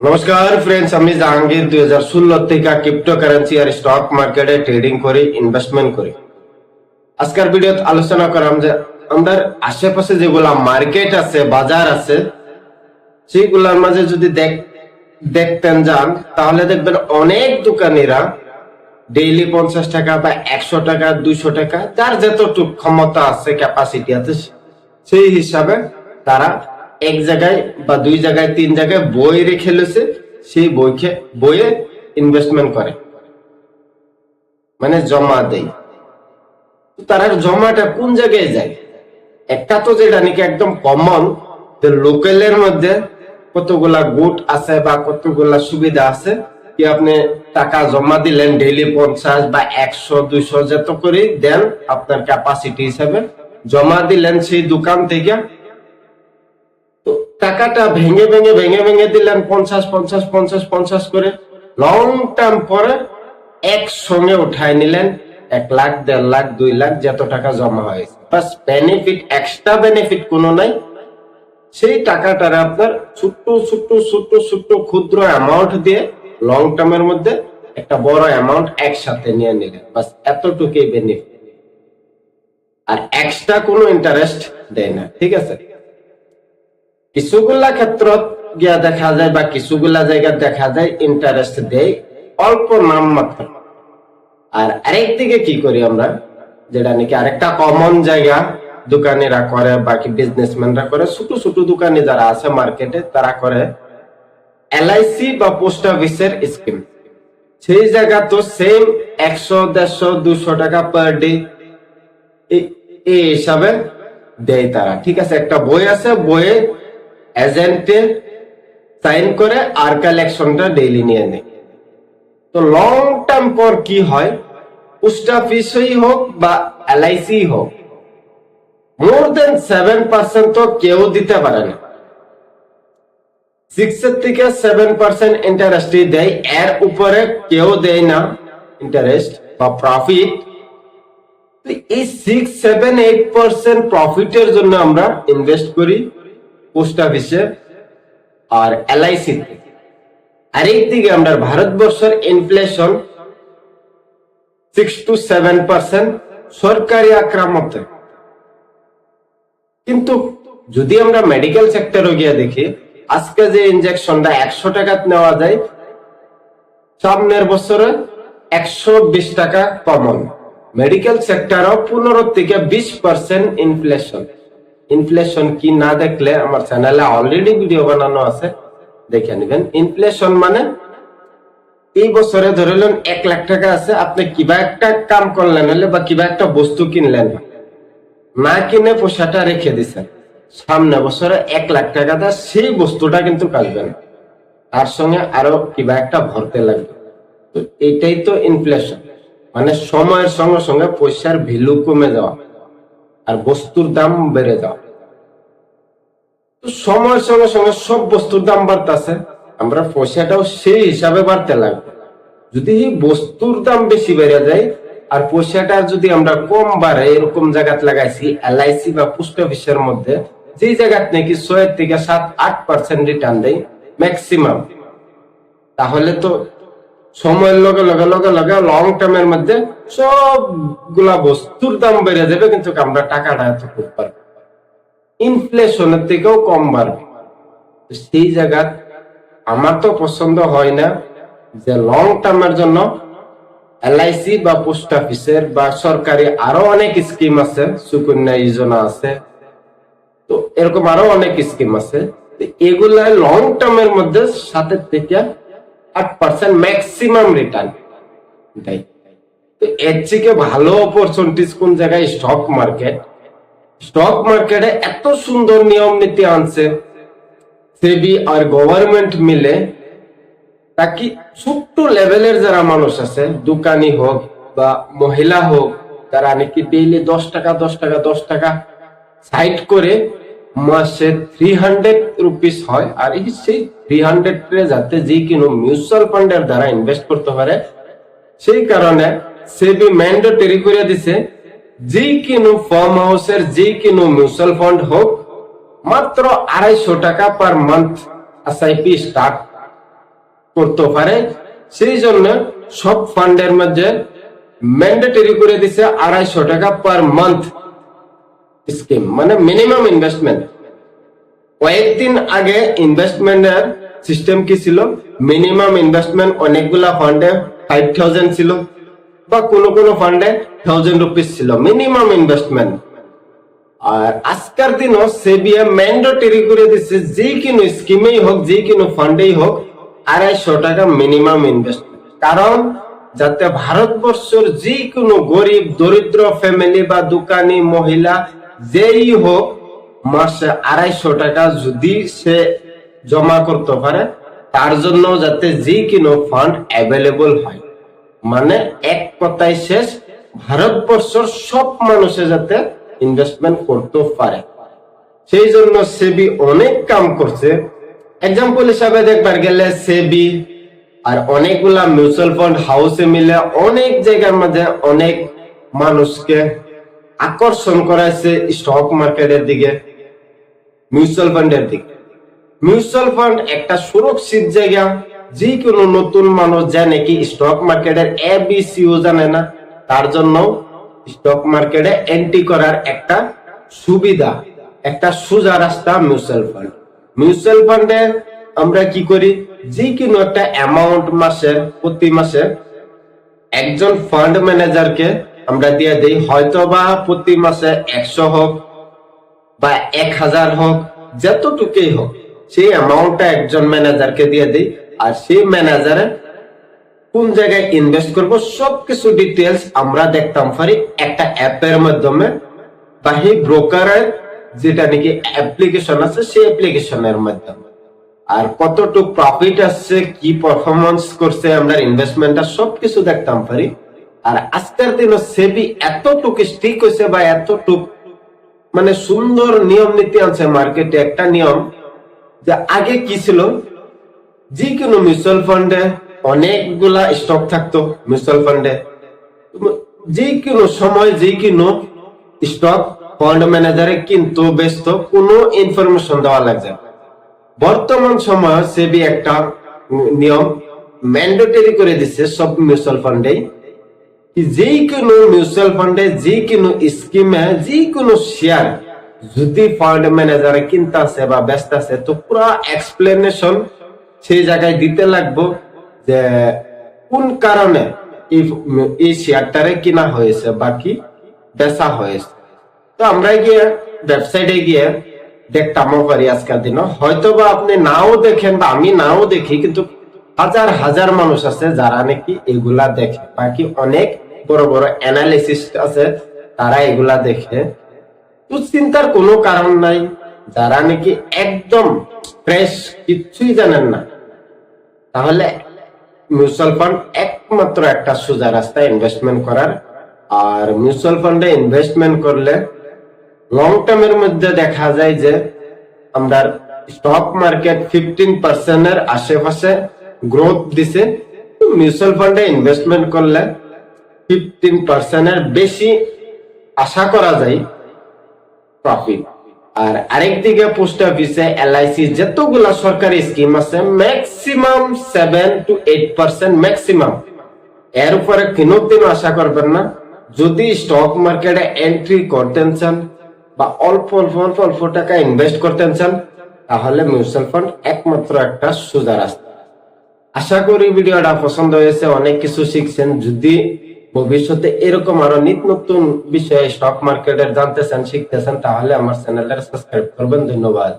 নমস্কার ফ্রেন্ডস, আমি জাহাঙ্গীর 2016 থেকে ক্রিপ্টোকারেন্সি আর স্টক মার্কেটে ট্রেডিং করি, ইনভেস্টমেন্ট করি। আজকের ভিডিওতে আলোচনা করাম যে আমাদের আশেপাশে যেগুলা মার্কেট আছে, বাজার আছে, সেইগুলোর মাঝে যদি দেখতেন যান তাহলে দেখবেন অনেক দোকানিরা ডেইলি 50 টাকা বা 100 টাকা 200 টাকা যার যতটুকু ক্ষমতা আছে, ক্যাপাসিটি আছে, সেই হিসাবে তারা এক জায়গায় বা দুই জায়গায় তিন জায়গায় বই রেখে লেছে, সেই বইয়ে ইনভেস্টমেন্ট করে, মানে জমা দেয়। তারা জমাটা কোন জায়গায় যায়? একটা তো যেটা নাকি একদম কমন, লোকালের মধ্যে কতগুলা গুট আছে বা কতগুলা সুবিধা আছে কি আপনি টাকা জমা দিলেন ডেইলি 50 বা 100 200 যত করে দেন আপনার ক্যাপাসিটি হিসাবে, জমা দিলেন সেই দোকান থেকে। টাকাটা ভেঙে ভেঙে ভেঙে ভেঙে দিলেন 50 50 50 50 করে, লং টার্ম পরে একসঙ্গে উঠায় নিলেন 1 লাখ 1.5 লাখ 2 লাখ যত টাকা জমা হয়েছে, বাস বেনিফিট, এক্সট্রা বেনিফিট কোনো নাই। সেই টাকাটারে আপনার ছোট্ট ছোট্ট ছোট্ট ছোট্ট ক্ষুদ্র অ্যামাউন্ট দিয়ে লং টার্মের মধ্যে একটা বড় অ্যামাউন্ট একসাথে নিয়ে নিলেন, বাস এতটুকুই বেনিফিট, আর এক্সট্রা কোনো ইন্টারেস্ট দেয় না। ঠিক আছে, কিছুগুলা ক্ষেত্র গিয়া দেখা যায় বা কিছুগুলা জায়গা দেখা যায় ইন্টারেস্ট দেয়, অল্প নাম মাত্র। আর আরেকদিকে কি করি আমরা, যেটা নাকি আরেকটা কমন জায়গা দোকানিরা করে, বাকি বিজনেসম্যানরা করে, ছোট ছোট দোকানি যারা আছে মার্কেটে তারা করে এলআইসি বা পোস্ট অফিসের স্কিম। সেই জায়গা তো সেম 100 150 200 টাকা পার ডে এই হিসাবে দেয় তারা। ঠিক আছে, একটা বই আছে, বইয়ে এজেন্টে সাইন করে আর কালেকশনটা ডেইলি নিয়ে নেয়। তো লং টার্ম পর কি হয়, পোস্ট অফিসই হোক বা এলআইসি হোক, মোর দেন 7% তো কেউ দিতে পারে না। 6 থেকে 7% ইন্টারেস্ট দেয়, এর উপরে কেউ দেয় না ইন্টারেস্ট বা প্রফিট। এই 6 7 8% প্রফিটের জন্য আমরা ইনভেস্ট করি পোস্ট অফিসে আর এলআইসি তে। আরেকদিকে আমরা ভারতবর্ষের ইনফ্লেশন 6 to 7% সরকারি আক্রামতে। কিন্তু যদি আমরা মেডিকেল সেক্টরে গিয়ে দেখি, আজকে যে ইনজেকশনটা 100 টাকা নেওয়া যায়, সামনের বছরে 120 টাকা কমন। মেডিকেল সেক্টরও 15 থেকে 20% ইনফ্লেশন। ইনফ্লেশন কি না দেখলে আমার চ্যানেলে অলরেডি ভিডিও বানানো আছে, দেখে নেবেন। ইনফ্লেশন মানে এই বছরে ধরলেন 1 লাখ টাকা আছে, আপনি কিবা একটা কাম করলেন হলে বা কিবা একটা বস্তু কিনলেন, না কিনে পয়সাটা রেখে দিচ্ছেন, সামনে বছরে 1 লাখ টাকা দেয়, সেই বস্তুটা কিন্তু কাটবেন, তার সঙ্গে আরো কিবা একটা ভরতে লাগবে। তো এটাই তো ইনফ্লেশন, মানে সময়ের সঙ্গে সঙ্গে পয়সার ভ্যালু কমে যাওয়া আর বস্তুর দাম বেড়ে যাওয়া। তো সময়ের সঙ্গে সঙ্গে সব বস্তুর দাম বাড়তেছে, আমরা পয়সাটাও সেই হিসাবে বাড়তে লাগবে। যদি বস্তুর দাম বেশি বেড়ে যায় আর পয়সাটা যদি আমরা কম বাড়ে, এরকম জায়গাতে লাগাইছি এলআইসি বা পোস্ট অফিসের মধ্যে, যে জায়গাতে নাকি 6 থেকে 7-8% রিটার্ন দেয় ম্যাক্সিমাম, তাহলে তো সময়ের লগে লগে লগে লগে লং টার্মের মধ্যে সবগুলা বস্তুর দাম বেড়ে যাবে, কিন্তু আমরা টাকাটা এত খুব পারবো, ইনফ্লেশনের থেকেও কম বাড়বে। সেই জায়গা আমার তো পছন্দ হয় না যে লং টার্মের জন্য এলআইসি বা পোস্ট অফিসের বা সরকারি আরো অনেক স্কিম আছে, সুকন্যা যোজনা আছে, তো এরকম আরো অনেক স্কিম আছে, এগুলা লং টার্মের মধ্যে 7 থেকে 8% ম্যাক্সিমাম রিটার্ন দেয়। তো এর থেকে ভালো অপরচুনিটিস কোন জায়গায়? Stock market. স্টক মার্কেটে এত সুন্দর নিয়ম নীতি আনছে সেবি আর গভর্নমেন্ট মিলে, তাকি ছোট্ট লেভেলের যারা মানুষ আছে, দোকানি হোক বা মহিলা হোক, তারা নাকি ডেইলি 10 টাকা 10 টাকা 10 টাকা সাইড করে মাসে 300 রুপিস হয়, আর এই সেই 300 রে যাতে যে কোনো মিউচুয়াল ফান্ডের দ্বারা ইনভেস্ট করতে পারে, সেই কারণে সেবি ম্যান্ডেটরি করে দিছে যে কোনো ফার্ম হাউসের যে কোনো মিউচুয়াল ফান্ড হোক, মাত্র 250 টাকা পার মান্থ এসআইপি স্টার্ট করতে পারে। সেই জন্য সব ফান্ডের মধ্যে ম্যান্ডেটরি করে দিছে 250 টাকা পার মান্থ স্কিম, মানে মিনিমাম ইনভেস্টমেন্ট। কয়েকদিন আগে ইনভেস্টমেন্টের সিস্টেম কি ছিল, মিনিমাম ইনভেস্টমেন্ট অনেকগুলা ফান্ডে 5000 ছিল, বা কোন কোন ফান্ডে 1000 রুপিস ছিল মিনিমাম ইনভেস্টমেন্ট। আর আজকের দিনও সেবিএ ম্যান্ডেটরি করে দিচ্ছে যে কোনো স্কিমেই হোক, যে কোনো ফান্ডেই হোক 250 টাকা মিনিমাম ইনভেস্টমেন্ট। কারণ যাতে ভারতবর্ষের যে কোনো গরিব দরিদ্র ফ্যামিলি বা দোকানি মহিলা যেই হোক মাসে 250 টাকা যদি সে জমা করতে পারে, তার জন্য যাতে যে কোনো ফান্ড অ্যাভেলেবল হয়। মানে এক কথায় শেষ, ভারতবর্ষের সব মানুষে যাতে ইনভেস্টমেন্ট করতে পারে। সেই জন্য সেবি অনেক কাম করছে। এক্সাম্পল হিসাবে দেখবার গেলে সেবি আর অনেকগুলা মিউচুয়াল ফান্ড হাউসে মিলে অনেক জায়গার মধ্যে অনেক মানুষকে আকর্ষণ করাইছে স্টক মার্কেটের দিকে, মিউচুয়াল ফান্ডের দিকে। মিউচুয়াল ফান্ড একটা সুরক্ষিত জায়গা, যে কোনো নতুন মানুষ জানে কি স্টক মার্কেটের এবিসিও জানে না, তার জন্য স্টক মার্কেটে এন্ট্রি করার একটা সুবিধা, একটা সোজা রাস্তা মিউচুয়াল ফান্ড। মিউচুয়াল ফান্ডে আমরা কি করি, যে কোনো একটা অ্যামাউন্ট মাসে প্রতি মাসে একজন ফান্ড ম্যানেজারকে আমরা দিয়ে দিই, হয়তো বা প্রতি মাসে 100 হোক বা 1000 হোক, যতটুকুই হোক সেই অ্যামাউন্টটা একজন ম্যানেজারকে দিয়ে দিই। আর সেই ম্যানেজারে কোন জায়গায় ইনভেস্ট করব সবকিছু ডিটেলস আমরা দেখতাম পারি একটা অ্যাপের মাধ্যমে, বা এই ব্রোকারের যেটা নাকি অ্যাপ্লিকেশন আছে সেই অ্যাপ্লিকেশনের মাধ্যমে। আর কতটুকু প্রফিট আসছে, কি পারফরমেন্স করছে, আমরা ইনভেস্টমেন্টটা সবকিছু দেখতাম পারি। আর আজকের দিনে সেবি এতটুকু স্ট্রিক হয়েছে বা এতটুকু মানে সুন্দর নিয়ম নীতি আছে মার্কেটে। একটা নিয়ম যে আগে কি ছিল, যে কোনো মিউচুয়াল ফান্ডে অনেকগুলা স্টক থাকতো। মিউচুয়াল ফান্ডে যে কোনো সময় যে কোনো স্টক ফান্ড ম্যানেজারে কিন্তু ব্যস্ত, কোনো ইনফরমেশন দেওয়া লাগছে। বর্তমান সময় সেবি একটা নিয়ম ম্যান্ডেটরি করে দিচ্ছে সব মিউচুয়াল ফান্ডে, যে কোনো মিউচুয়াল ফান্ডে যে কোনো স্কিমে যে কোনো শেয়ার যদি ফান্ড ম্যানেজারে কিনতে আছে বা ব্যস্ত আছে, তো পুরো এক্সপ্লেনেশন সেই জায়গায় দিতে লাগবো যে কোন কারণে এই শেয়ারটারে কিনা হয়েছে বা কি বেচা হয়েছে। তো আমরা গিয়ে ওয়েবসাইটে গিয়ে দেখতামও পারি আজকের দিনে, হয়তো বা আপনি নাও দেখেন বা আমি নাও দেখি, কিন্তু হাজার হাজার মানুষ আছে যারা নাকি এগুলা দেখে, বাকি অনেক বড় বড় অ্যানালিসিস আছে তারা এগুলা দেখে। তো চিন্তার কোনো কারণ নাই। যারা নাকি একদম ফ্রেশ কিছুই জানেন না, তাহলে মিউচুয়াল ফান্ড একমাত্র একটা সোজা রাস্তা ইনভেস্টমেন্ট করার। আর মিউচুয়াল ফান্ডে ইনভেস্টমেন্ট করলে লং টার্মের মধ্যে দেখা যায় যে আমরা স্টক মার্কেট 15% এর আশেপাশে গ্রোথ দিছে। মিউচুয়াল ফান্ডে ইনভেস্টমেন্ট করলে 15% এর বেশি আশা করা যায় প্রফিট। আর আরেকদিকে পোস্ট অফিসে এলআইসি যতগুলা সরকারি স্কিম আছে ম্যাক্সিমাম 7 to 8% ম্যাক্সিমাম, এর উপরে কোনোদিন আশা করবেন না। যদি স্টক মার্কেটে এন্ট্রি করতেন চান বা অল্প অল্প অল্প অল্প টাকা ইনভেস্ট করতেন চান, তাহলে মিউচুয়াল ফান্ড একমাত্র একটা সোজা রাস্তা। আশা করি ভিডিওটা পছন্দ হয়েছে, অনেক কিছু শিখছেন। যদি ভবিষ্যতে এরকম আরো নিত্য নতুন বিষয়ে স্টক মার্কেটের জানতে চান, শিখতে চান, তাহলে আমার চ্যানেলটা সাবস্ক্রাইব করবেন। ধন্যবাদ।